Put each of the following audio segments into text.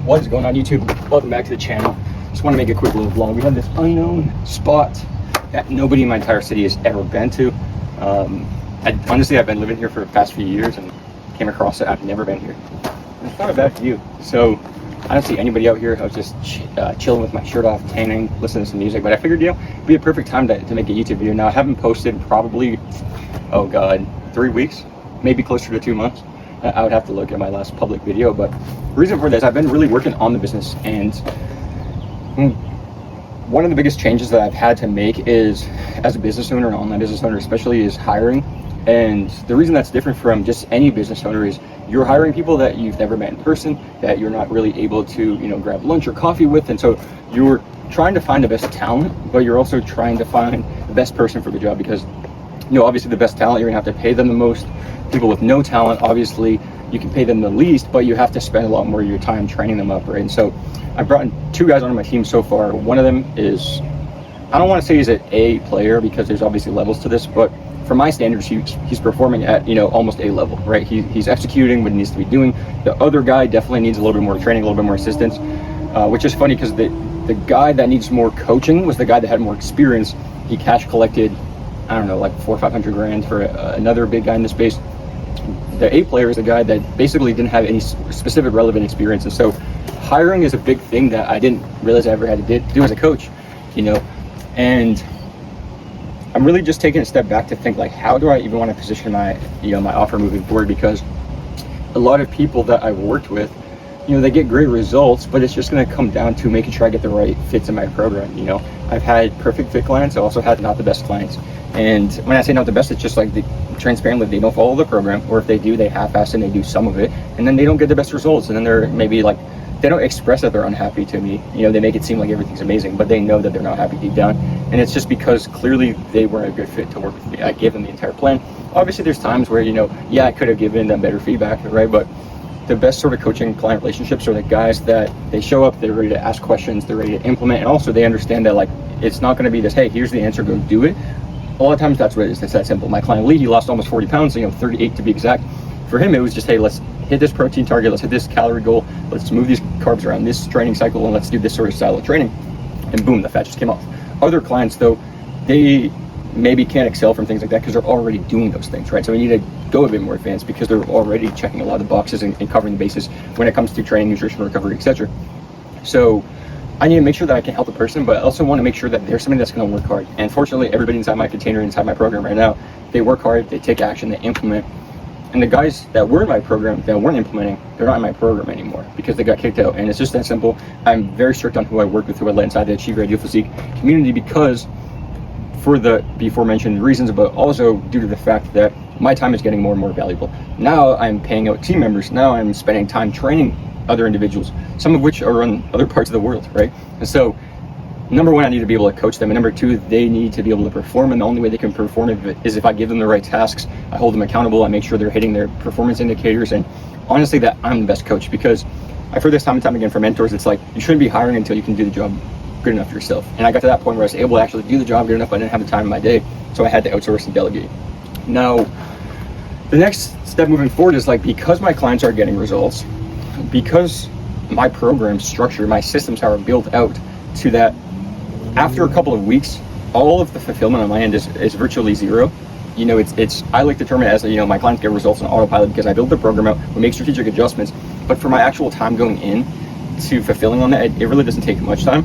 What is going on, YouTube? Welcome back to the channel. Just want to make a quick little vlog. We have this unknown spot that nobody in my entire city has ever been to. Honestly, I've been living here for the past few years and came across it. I've never been here. It's not a bad view. So I don't see anybody out here. I was just chilling with my shirt off, tanning, listening to some music. But I figured, it'd be a perfect time to make a YouTube video. Now, I haven't posted probably, 3 weeks, maybe closer to 2 months. I would have to look at my last public video, but the reason for this, I've been really working on the business, and one of the biggest changes that I've had to make is, as a business owner, an online business owner especially, is hiring. And the reason that's different from just any business owner is you're hiring people that you've never met in person, that you're not really able to, grab lunch or coffee with, and so you're trying to find the best talent, but you're also trying to find the best person for the job, because obviously the best talent, you're gonna have to pay them the most. People with no talent, obviously you can pay them the least, but you have to spend a lot more of your time training them up, right? And so I've brought in 2 guys onto my team so far. One of them is, I don't want to say he's an A player, because there's obviously levels to this, but for my standards, he's performing at almost A level, right? He's executing what he needs to be doing. The other guy definitely needs a little bit more training, a little bit more assistance, which is funny because the guy that needs more coaching was the guy that had more experience. He cash collected, I don't know, like 400 or 500 grand for another big guy in the space. The A player is a guy that basically didn't have any specific relevant experience, and so hiring is a big thing that I didn't realize I ever had to do as a coach, and I'm really just taking a step back to think, like, how do I even want to position my my offer moving forward? Because a lot of people that I've worked with, they get great results, but it's just going to come down to making sure I get the right fits in my program. I've had perfect fit clients. I also had not the best clients. And when I say not the best, it's just like transparently, they don't follow the program, or if they do, they half-ass and they do some of it, and then they don't get the best results. And then they're maybe like, they don't express that they're unhappy to me. They make it seem like everything's amazing, but they know that they're not happy deep down. And it's just because clearly they weren't a good fit to work with me. I gave them the entire plan. Obviously there's times where, I could have given them better feedback, right? But the best sort of coaching client relationships are the guys that they show up, they're ready to ask questions, they're ready to implement, and also they understand that, like, it's not going to be this, hey, here's the answer, go do it. A lot of times that's what it is. It's that simple. My client Lee, he lost almost 40 pounds, 38 to be exact. For him, it was just, hey, let's hit this protein target, let's hit this calorie goal, let's move these carbs around this training cycle, and let's do this sort of style of training. And boom, the fat just came off. Other clients, though, they maybe can't excel from things like that because they're already doing those things, right? So we need to go a bit more advanced because they're already checking a lot of the boxes and covering the bases when it comes to training, nutrition, recovery, etc. So I need to make sure that I can help a person, but I also want to make sure that there's somebody that's going to work hard. And fortunately, everybody inside my container, inside my program right now, they work hard, they take action, they implement. And the guys that were in my program that weren't implementing, they're not in my program anymore because they got kicked out. And it's just that simple. I'm very strict on who I work with, who I let inside the Achieve Your Ideal Physique community, because for the before mentioned reasons, but also due to the fact that my time is getting more and more valuable. Now I'm paying out team members. Now I'm spending time training other individuals, some of which are in other parts of the world, right? And so, number one, I need to be able to coach them, and number two, they need to be able to perform, and the only way they can perform is if I give them the right tasks, I hold them accountable, I make sure they're hitting their performance indicators, and honestly, that I'm the best coach, because I've heard this time and time again from mentors, it's like, you shouldn't be hiring until you can do the job good enough yourself. And I got to that point where I was able to actually do the job good enough, but I didn't have the time in my day, so I had to outsource and delegate. Now, the next step moving forward is, like, because my clients are getting results, because my program structure, my systems are built out to that, after a couple of weeks, all of the fulfillment on my end is virtually zero. I like to term it as, my clients get results on autopilot because I build the program out, we make strategic adjustments, but for my actual time going in to fulfilling on that, it really doesn't take much time.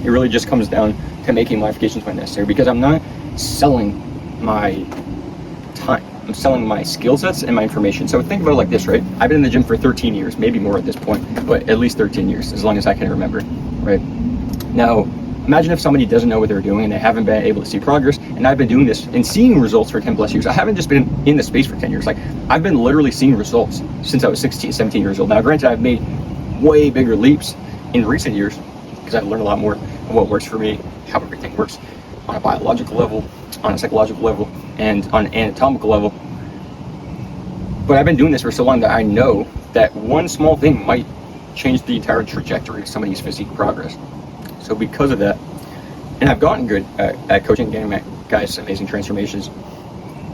It really just comes down to making modifications when necessary, because I'm not selling my time. I'm selling my skill sets and my information. So think about it like this, right? I've been in the gym for 13 years, maybe more at this point, but at least 13 years, as long as I can remember, right? Now, imagine if somebody doesn't know what they're doing and they haven't been able to see progress, and I've been doing this and seeing results for 10 plus years. I haven't just been in the space for 10 years. Like, I've been literally seeing results since I was 16, 17 years old. Now, granted, I've made way bigger leaps in recent years because I've learned a lot more on what works for me, how everything works on a biological level, on a psychological level, and on an anatomical level. But I've been doing this for so long that I know that one small thing might change the entire trajectory of somebody's physique progress. So because of that, and I've gotten good at coaching, getting my guys amazing transformations,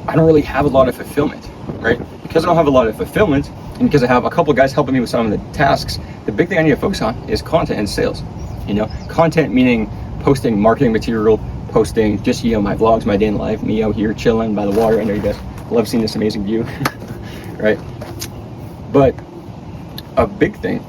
I don't really have a lot of fulfillment, right? Because I don't have a lot of fulfillment, And because I have a couple of guys helping me with some of the tasks, the big thing I need to focus on is content and sales. Content meaning posting marketing material, posting just, my vlogs, my day in life, me out here chilling by the water. I know you guys love seeing this amazing view, right? But a big thing,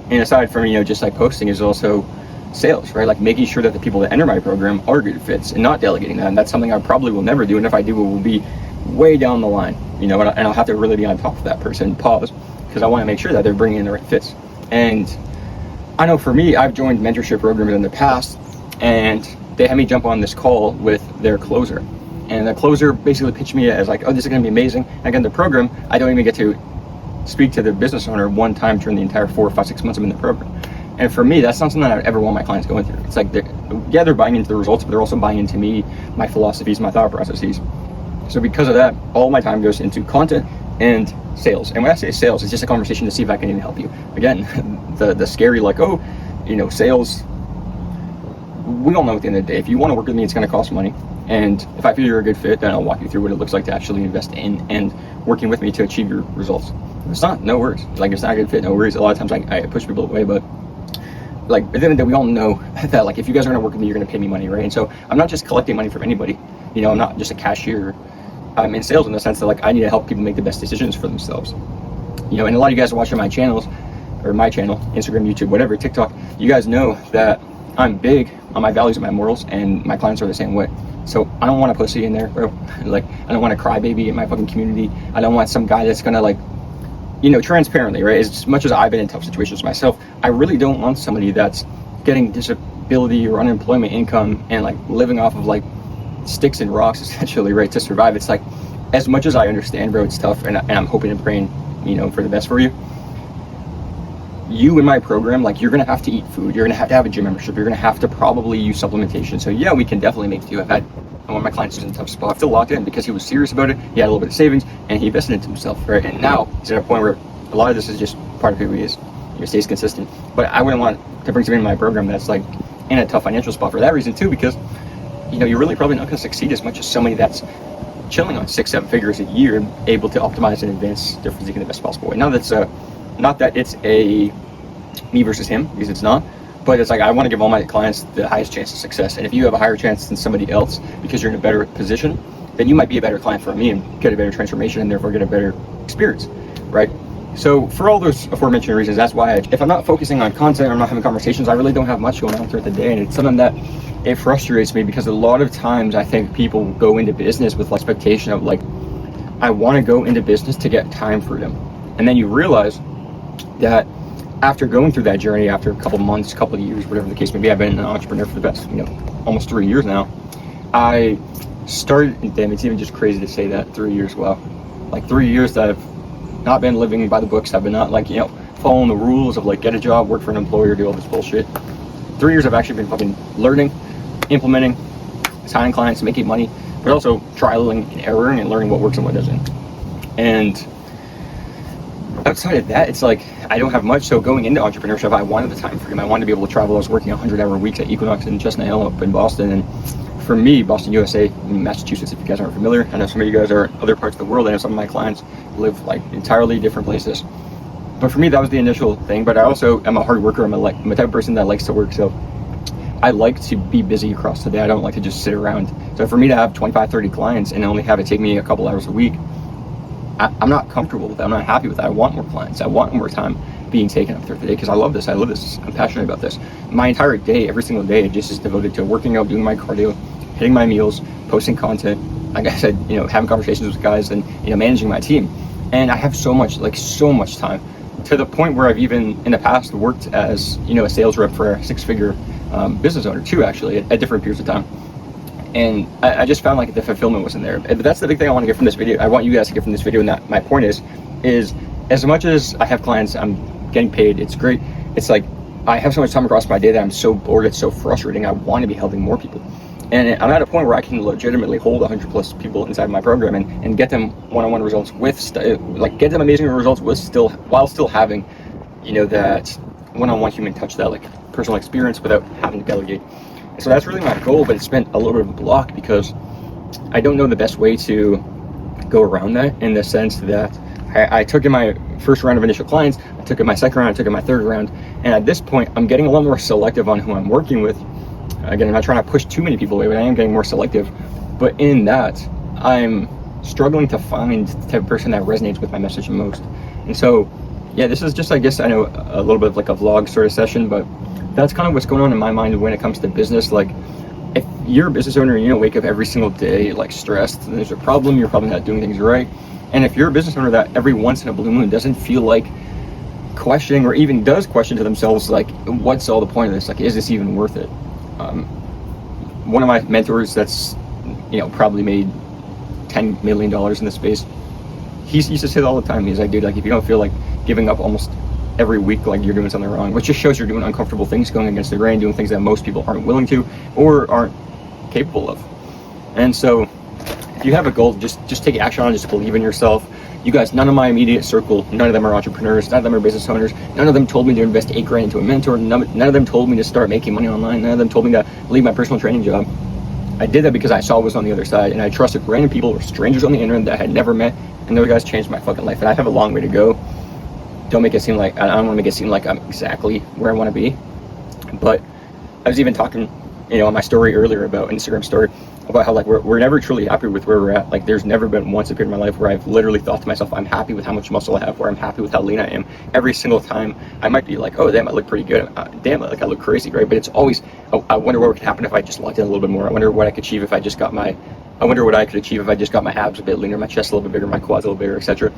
and aside from, just like posting, is also sales, right? Like making sure that the people that enter my program are good fits and not delegating that. And that's something I probably will never do. And if I do, it will be way down the line, and I'll have to really be on top of that person, pause, because I want to make sure that they're bringing in the right fits. And I know for me, I've joined mentorship programs in the past, and they had me jump on this call with their closer. And the closer basically pitched me as like, oh, this is going to be amazing. And again, the program, I don't even get to speak to the business owner one time during the entire 4, 5, 6 months I'm in the program. And for me, that's not something that I ever want my clients going through. It's like, they're buying into the results, but they're also buying into me, my philosophies, my thought processes. So because of that, all my time goes into content and sales. And when I say sales, it's just a conversation to see if I can even help you. Again, the scary, like, sales, we all know at the end of the day, if you want to work with me, it's going to cost money. And if I feel you're a good fit, then I'll walk you through what it looks like to actually invest in and working with me to achieve your results. If it's not, no worries. Like, if it's not a good fit, no worries. A lot of times I push people away, but like, at the end of the day, we all know that, like, if you guys are going to work with me, you're going to pay me money, right? And so I'm not just collecting money from anybody. I'm not just a cashier. I'm in sales in the sense that, like, I need to help people make the best decisions for themselves. And a lot of you guys are watching my channels, or my channel, Instagram, YouTube, whatever, TikTok. You guys know that I'm big on my values and my morals, and my clients are the same way. So I don't want a pussy in there, bro. Like, I don't want a crybaby in my fucking community. I don't want some guy that's gonna, like, transparently, right? As much as I've been in tough situations myself, I really don't want somebody that's getting disability or unemployment income and, like, living off of, like, sticks and rocks, essentially, right, to survive. It's like, as much as I understand, bro, it's tough, and I'm hoping and praying, for the best for you. You in my program, like, you're gonna have to eat food, you're gonna have a gym membership, you're gonna have to probably use supplementation. So yeah, we can definitely make do. I've had one of my clients who's in a tough spot, still locked in because he was serious about it. He had a little bit of savings and he invested into himself, right? And now he's at a point where a lot of this is just part of who he is. He stays consistent. But I wouldn't want to bring somebody in my program that's, like, in a tough financial spot for that reason too, because you're really probably not going to succeed as much as somebody that's chilling on 6, 7 figures a year and able to optimize and advance their physique in the best possible way. Now, that's not that it's a me versus him, because it's not, but it's like, I want to give all my clients the highest chance of success. And if you have a higher chance than somebody else because you're in a better position, then you might be a better client for me and get a better transformation and therefore get a better experience, right? So for all those aforementioned reasons, that's why if I'm not focusing on content, or I'm not having conversations, I really don't have much going on throughout the day. And it's something that it frustrates me, because a lot of times I think people go into business with expectation of, like, I want to go into business to get time freedom. And then you realize that after going through that journey, after a couple months, couple of years, whatever the case may be, I've been an entrepreneur for the best, almost 3 years now. I started, damn, it's even just crazy to say that, 3 years, wow. Like, 3 years that I've not been living by the books. I've been not, like, following the rules of, like, get a job, work for an employer, do all this bullshit. 3 years I've actually been fucking learning, implementing, signing clients, making money, but also trialing and erroring and learning what works and what doesn't. And outside of that, it's like, I don't have much. So going into entrepreneurship, I wanted the time freedom. I wanted to be able to travel. I was working 100-hour weeks at Equinox and Chestnut Hill up in Boston. And for me, Boston, USA, Massachusetts, if you guys aren't familiar, I know some of you guys are in other parts of the world. I know some of my clients live, like, entirely different places. But for me, that was the initial thing. But I also am a hard worker. I'm a type of person that likes to work. So I like to be busy across the day. I don't like to just sit around. So for me to have 25, 30 clients and only have it take me a couple hours a week, I'm not comfortable with that. I'm not happy with that. I want more clients. I want more time being taken up throughout the day, because I love this. I'm passionate about this. My entire day, every single day, just is devoted to working out, doing my cardio, hitting my meals, posting content, like I said, having conversations with guys, and managing my team. And I have so much time, to the point where I've even in the past worked as a sales rep for a 6-figure business owner too, actually, at different periods of time. And I just found like the fulfillment wasn't there. But that's the big thing I want to get from this video. I want you guys to get from this video. And that my point is as much as I have clients, I'm getting paid, it's great. It's like, I have so much time across my day that I'm so bored, it's so frustrating. I want to be helping more people. And I'm at a point where I can legitimately hold 100+ people inside my program and get them one-on-one results get them amazing results while still having, that one-on-one human touch, that like personal experience without having to delegate. So that's really my goal, but it's been a little bit of a block because I don't know the best way to go around that, in the sense that I took in my first round of initial clients. I took it my second round, I took it my third round. And at this point, I'm getting a lot more selective on who I'm working with. Again, I'm not trying to push too many people away, but I am getting more selective. But in that, I'm struggling to find the type of person that resonates with my message the most. And so, yeah, this is just, I guess, I know a little bit of like a vlog sort of session, but that's kind of what's going on in my mind when it comes to business. Like, if you're a business owner and you don't wake up every single day like stressed, then there's a problem. You're probably not doing things right. And if you're a business owner that every once in a blue moon doesn't feel like questioning, or even does question to themselves, like, what's all the point of this? Like, is this even worth it? One of my mentors that's, probably made $10 million in this space, he used to say it all the time. He's like, dude, like, if you don't feel like giving up almost every week, like, you're doing something wrong, which just shows you're doing uncomfortable things, going against the grain, doing things that most people aren't willing to or aren't capable of. And so if you have a goal, just take action on it, just believe in yourself. You guys, none of my immediate circle, none of them are entrepreneurs, none of them are business owners, none of them told me to invest $8,000 into a mentor, none of them told me to start making money online, none of them told me to leave my personal training job. I did that because I saw what was on the other side, and I trusted random people or strangers on the internet that I had never met, and those guys changed my fucking life. And I have a long way to go. Don't make it seem like, I don't want to make it seem like I'm exactly where I want to be. But I was even talking, on my story earlier about Instagram story, about how, like, we're never truly happy with where we're at. Like, there's never been once a period in my life where I've literally thought to myself, I'm happy with how much muscle I have, where I'm happy with how lean I am. Every single time I might be like, oh damn, I look pretty good, damn, like I look crazy, right? But it's always, oh, I wonder what would happen if I just locked in a little bit more. I wonder what I could achieve if I just got my abs a bit leaner, my chest a little bit bigger, my quads a little bigger, etc.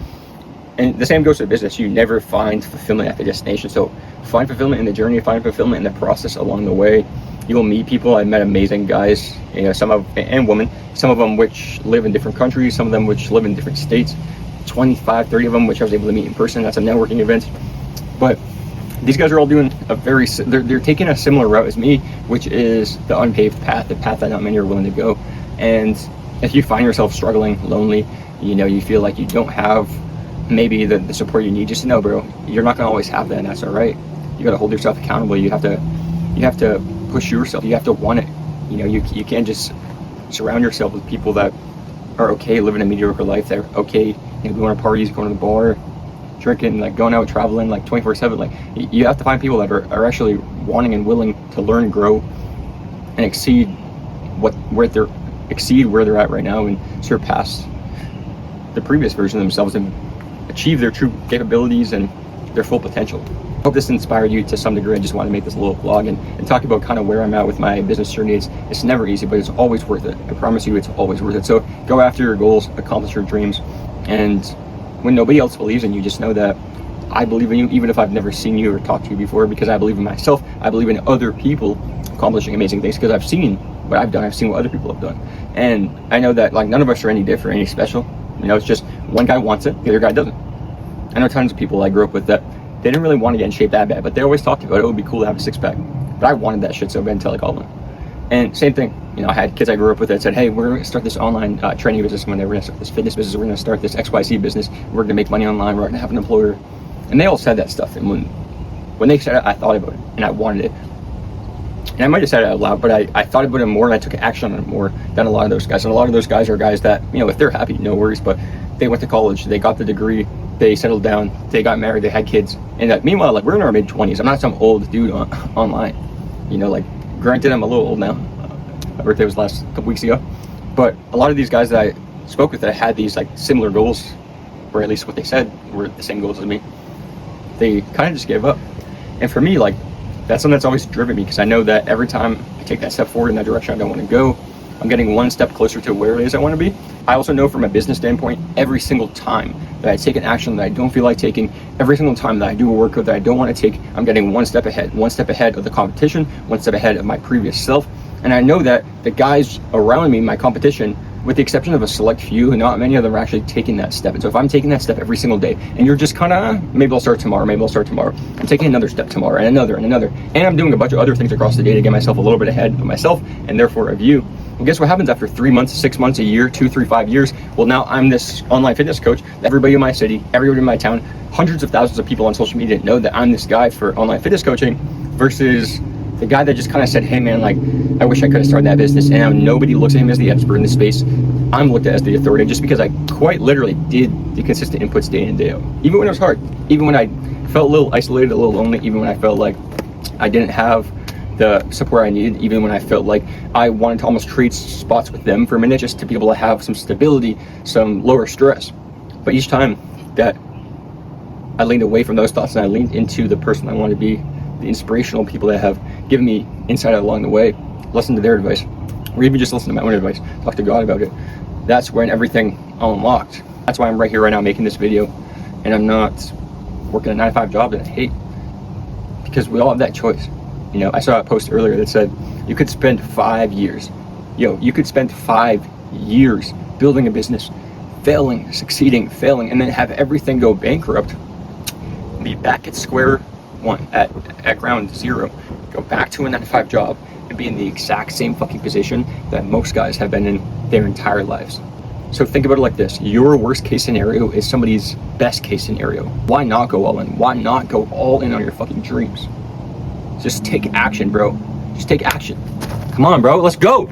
And the same goes to business. You never find fulfillment at the destination. So find fulfillment in the journey, find fulfillment in the process along the way. You will meet people. I met amazing guys, and women, some of them which live in different countries, some of them which live in different states, 25, 30 of them which I was able to meet in person. That's a networking event. But these guys are all doing they're taking a similar route as me, which is the unpaved path, the path that not many are willing to go. And if you find yourself struggling, lonely, you feel like you don't have maybe the support you need, just know, bro, you're not gonna always have that, and that's all right. You gotta hold yourself accountable. You have to push yourself. You have to want it. You can't just surround yourself with people that are okay living a mediocre life. They're okay, going to parties, going to the bar, drinking, like going out traveling, like 24/7. Like, you have to find people that are actually wanting and willing to learn, grow, and exceed where they're at right now, and surpass the previous version of themselves, and achieve their true capabilities and their full potential. I hope this inspired you to some degree. I just want to make this a little vlog and talk about kind of where I'm at with my business journey. It's never easy, but it's always worth it. I promise you, it's always worth it. So go after your goals, accomplish your dreams, and when nobody else believes in you, just know that I believe in you, even if I've never seen you or talked to you before, because I believe in myself. I believe in other people accomplishing amazing things, because I've seen what I've done. I've seen what other people have done, and I know that, like, none of us are any different, any special. It's just one guy wants it, the other guy doesn't. I know tons of people I grew up with that they didn't really want to get in shape that bad, but they always talked about it would be cool to have a six-pack. But I wanted that shit so bad until I called them. And same thing, I had kids I grew up with that said, hey, we're going to start this online training business one day, we're going to start this fitness business, we're going to start this XYZ business, we're going to make money online, we're going to have an employer. And they all said that stuff, and when they said it, I thought about it, and I wanted it. And I might have said it out loud, but I thought about it more, and I took action on it more than a lot of those guys. And a lot of those guys are guys that, if they're happy, no worries, but they went to college, they got the degree, they settled down, they got married, they had kids, and meanwhile, like, we're in our mid-20s. I'm not some old dude online, like, granted, I'm a little old now. My birthday was last couple weeks ago, but a lot of these guys that I spoke with that had these, like, similar goals, or at least what they said were the same goals as me, they kind of just gave up. And for me, like, that's something that's always driven me, because I know that every time I take that step forward in that direction I don't want to go, I'm getting one step closer to where it is I want to be. I also know from a business standpoint, every single time that I take an action that I don't feel like taking, every single time that I do a workout that I don't want to take, I'm getting one step ahead of the competition, one step ahead of my previous self. And I know that the guys around me, my competition, with the exception of a select few, not many of them are actually taking that step. And so if I'm taking that step every single day, and you're just kind of, maybe I'll start tomorrow, I'm taking another step tomorrow, and another, and I'm doing a bunch of other things across the day to get myself a little bit ahead of myself, and therefore of you. Well, guess what happens after 3 months, 6 months, a year, 2, 3, 5 years? Well, now I'm this online fitness coach. Everybody in my city, everybody in my town, hundreds of thousands of people on social media know that I'm this guy for online fitness coaching, versus the guy that just kind of said, hey man, like, I wish I could have started that business. And now nobody looks at him as the expert in this space. I'm looked at as the authority just because I quite literally did the consistent inputs day in, day out. Even when it was hard, even when I felt a little isolated, a little lonely, even when I felt like I didn't have the support I needed, even when I felt like I wanted to almost trade spots with them for a minute just to be able to have some stability, some lower stress. But each time that I leaned away from those thoughts and I leaned into the person I wanted to be, the inspirational people that have given me insight along the way, listen to their advice, or even just listen to my own advice, talk to God about it. That's when everything unlocked. That's why I'm right here right now making this video, and I'm not working a 9-to-5 job that I hate, because we all have that choice. You know, I saw a post earlier that said you could spend 5 years, you could spend 5 years building a business, failing, succeeding, failing, and then have everything go bankrupt, be back at square one, at ground zero, go back to a 9-to-5 job and be in the exact same fucking position that most guys have been in their entire lives. So think about it like this: your worst case scenario is somebody's best case scenario. Why not go all in? Why not go all in on your fucking dreams? Just take action, bro. Just take action. Come on, bro, let's go.